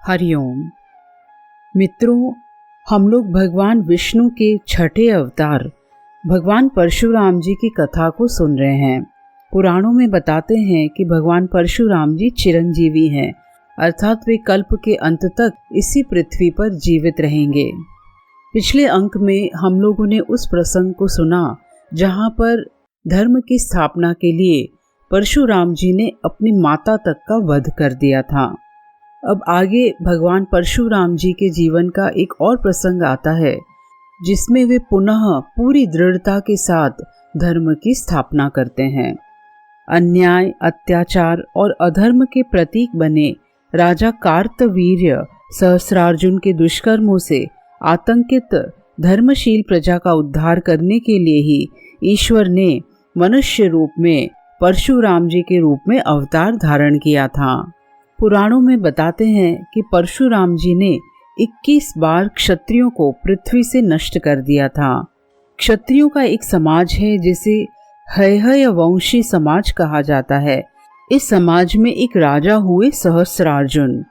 हरिओम मित्रों, हम लोग भगवान विष्णु के छठे अवतार भगवान परशुराम जी की कथा को सुन रहे हैं। पुराणों में बताते हैं कि भगवान परशुराम जी चिरंजीवी हैं, अर्थात वे कल्प के अंत तक इसी पृथ्वी पर जीवित रहेंगे। पिछले अंक में हम लोगों ने उस प्रसंग को सुना जहाँ पर धर्म की स्थापना के लिए परशुराम जी ने अपनी माता तक का वध कर दिया था। अब आगे भगवान परशुराम जी के जीवन का एक और प्रसंग आता है जिसमें वे पुनः पूरी दृढ़ता के साथ धर्म की स्थापना करते हैं। अन्याय, अत्याचार और अधर्म के प्रतीक बने राजा कार्तवीर्य सहस्रार्जुन के दुष्कर्मों से आतंकित धर्मशील प्रजा का उद्धार करने के लिए ही ईश्वर ने मनुष्य रूप में परशुराम जी के रूप में अवतार धारण किया था। पुराणों में बताते हैं कि परशुराम जी ने 21 बार क्षत्रियों को पृथ्वी से नष्ट कर दिया था। क्षत्रियों का एक समाज है जिसे हैहय वंशी समाज कहा जाता है। इस समाज में एक राजा हुए सहस्रार्जुन।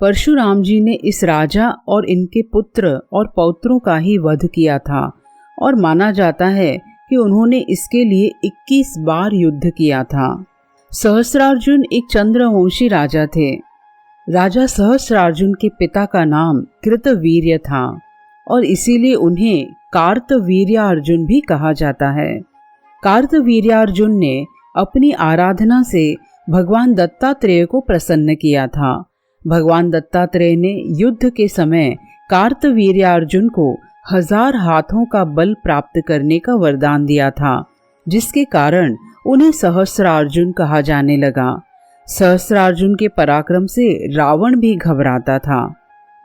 परशुराम जी ने इस राजा और इनके पुत्र और पौत्रों का ही वध किया था और माना जाता है कि उन्होंने इसके लिए 21 बार युद्ध किया था। सहस्रार्जुन एक चंद्रवंशी राजा थे। राजा सहस्रार्जुन के पिता का नाम कृतवीर्य था और इसीलिए उन्हें कार्तवीर्यार्जुन भी कहा जाता है। कार्तवीर्यार्जुन ने अपनी आराधना से भगवान दत्तात्रेय को प्रसन्न किया था। भगवान दत्तात्रेय ने युद्ध के समय कार्तवीर्यार्जुन को 1000 हाथों का बल प्राप्त करने का वरदान दिया था, जिसके कारण उन्हें सहस्रार्जुन कहा जाने लगा। सहस्रार्जुन के पराक्रम से रावण भी घबराता था,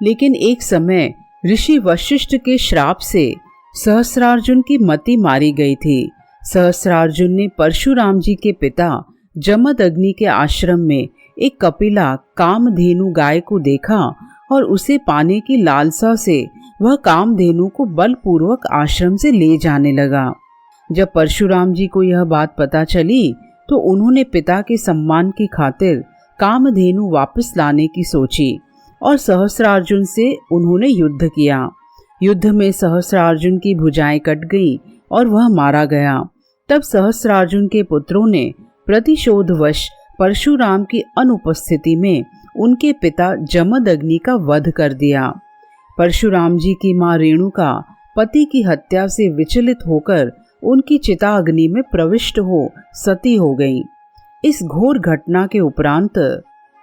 लेकिन एक समय ऋषि वशिष्ठ के श्राप से सहस्रार्जुन की मति मारी गई थी। सहस्रार्जुन ने परशुराम जी के पिता जमदग्नि के आश्रम में एक कपिला कामधेनु गाय को देखा और उसे पाने की लालसा से वह कामधेनु को बलपूर्वक आश्रम से ले जाने लगा। जब परशुराम जी को यह बात पता चली तो उन्होंने पिता के सम्मान की खातिर कामधेनु वापस लाने की सोची और सहस्रार्जुन से उन्होंने युद्ध किया। युद्ध में सहस्रार्जुन की भुजाएं कट गईं और वह मारा गया। तब सहस्रार्जुन के पुत्रों ने प्रतिशोधवश परशुराम की अनुपस्थिति में उनके पिता जमदग्नि का वध कर दिया। परशुराम जी की मां रेणुका पति की हत्या से विचलित होकर उनकी चिता अग्नि में प्रविष्ट हो सती हो गई। इस घोर घटना के उपरांत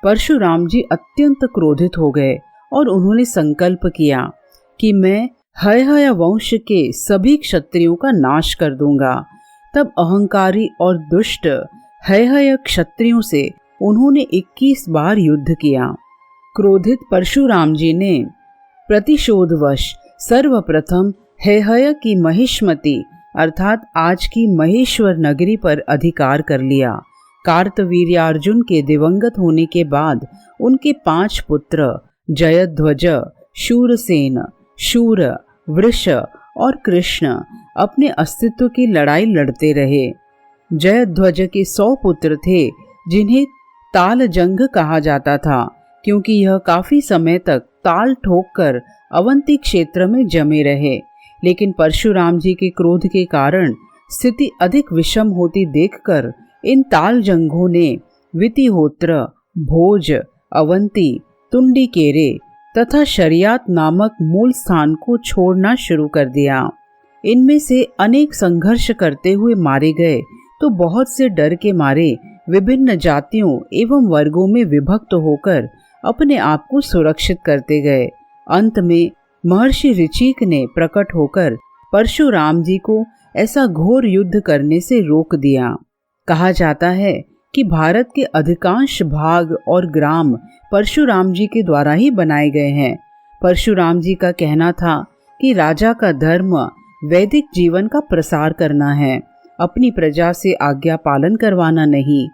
परशुराम जी अत्यंत क्रोधित हो गए और उन्होंने संकल्प किया कि मैं हैहय वंश के सभी क्षत्रियों का नाश कर दूंगा। तब अहंकारी और दुष्ट हैहय क्षत्रियों से उन्होंने 21 बार युद्ध किया। क्रोधित परशुराम जी ने प्रतिशोधवश सर्वप्रथम हैहय की महिष्मति अर्थात आज की महेश्वर नगरी पर अधिकार कर लिया। कार्तवीर्यार्जुन के दिवंगत होने के बाद उनके 5 पुत्र जयध्वज, शूरसेन, शूर, वृष और कृष्ण अपने अस्तित्व की लड़ाई लड़ते रहे। जयध्वज के 100 पुत्र थे जिन्हें तालजंग कहा जाता था, क्योंकि यह काफी समय तक ताल ठोककर अवंती क्षेत्र में जमे रहे। लेकिन परशुराम जी के क्रोध के कारण स्थिति अधिक विषम होती देखकर इन तालजंगों ने वितिहोत्र, भोज, अवंती, तुंडिकेरे तथा शरियात नामक मूल स्थान को छोड़ना शुरू कर दिया। इनमें से अनेक संघर्ष करते हुए मारे गए तो बहुत से डर के मारे विभिन्न जातियों एवं वर्गों में विभक्त होकर अपने आप को सुरक्षित करते गए। अंत में महर्षि ऋचिक ने प्रकट होकर परशुराम जी को ऐसा घोर युद्ध करने से रोक दिया। कहा जाता है कि भारत के अधिकांश भाग और ग्राम परशुराम जी के द्वारा ही बनाए गए हैं। परशुराम जी का कहना था कि राजा का धर्म वैदिक जीवन का प्रसार करना है, अपनी प्रजा से आज्ञा पालन करवाना नहीं।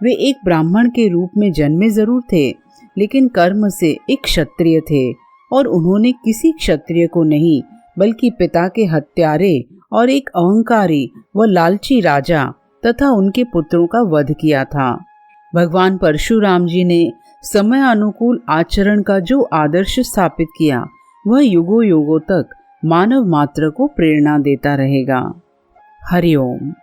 वे एक ब्राह्मण के रूप में जन्मे जरूर थे, लेकिन कर्म से एक क्षत्रिय थे और उन्होंने किसी क्षत्रिय को नहीं बल्कि पिता के हत्यारे और एक अहंकारी व लालची राजा तथा उनके पुत्रों का वध किया था। भगवान परशुराम जी ने समय अनुकूल आचरण का जो आदर्श स्थापित किया वह युगों युगों तक मानव मात्र को प्रेरणा देता रहेगा। हरिओम।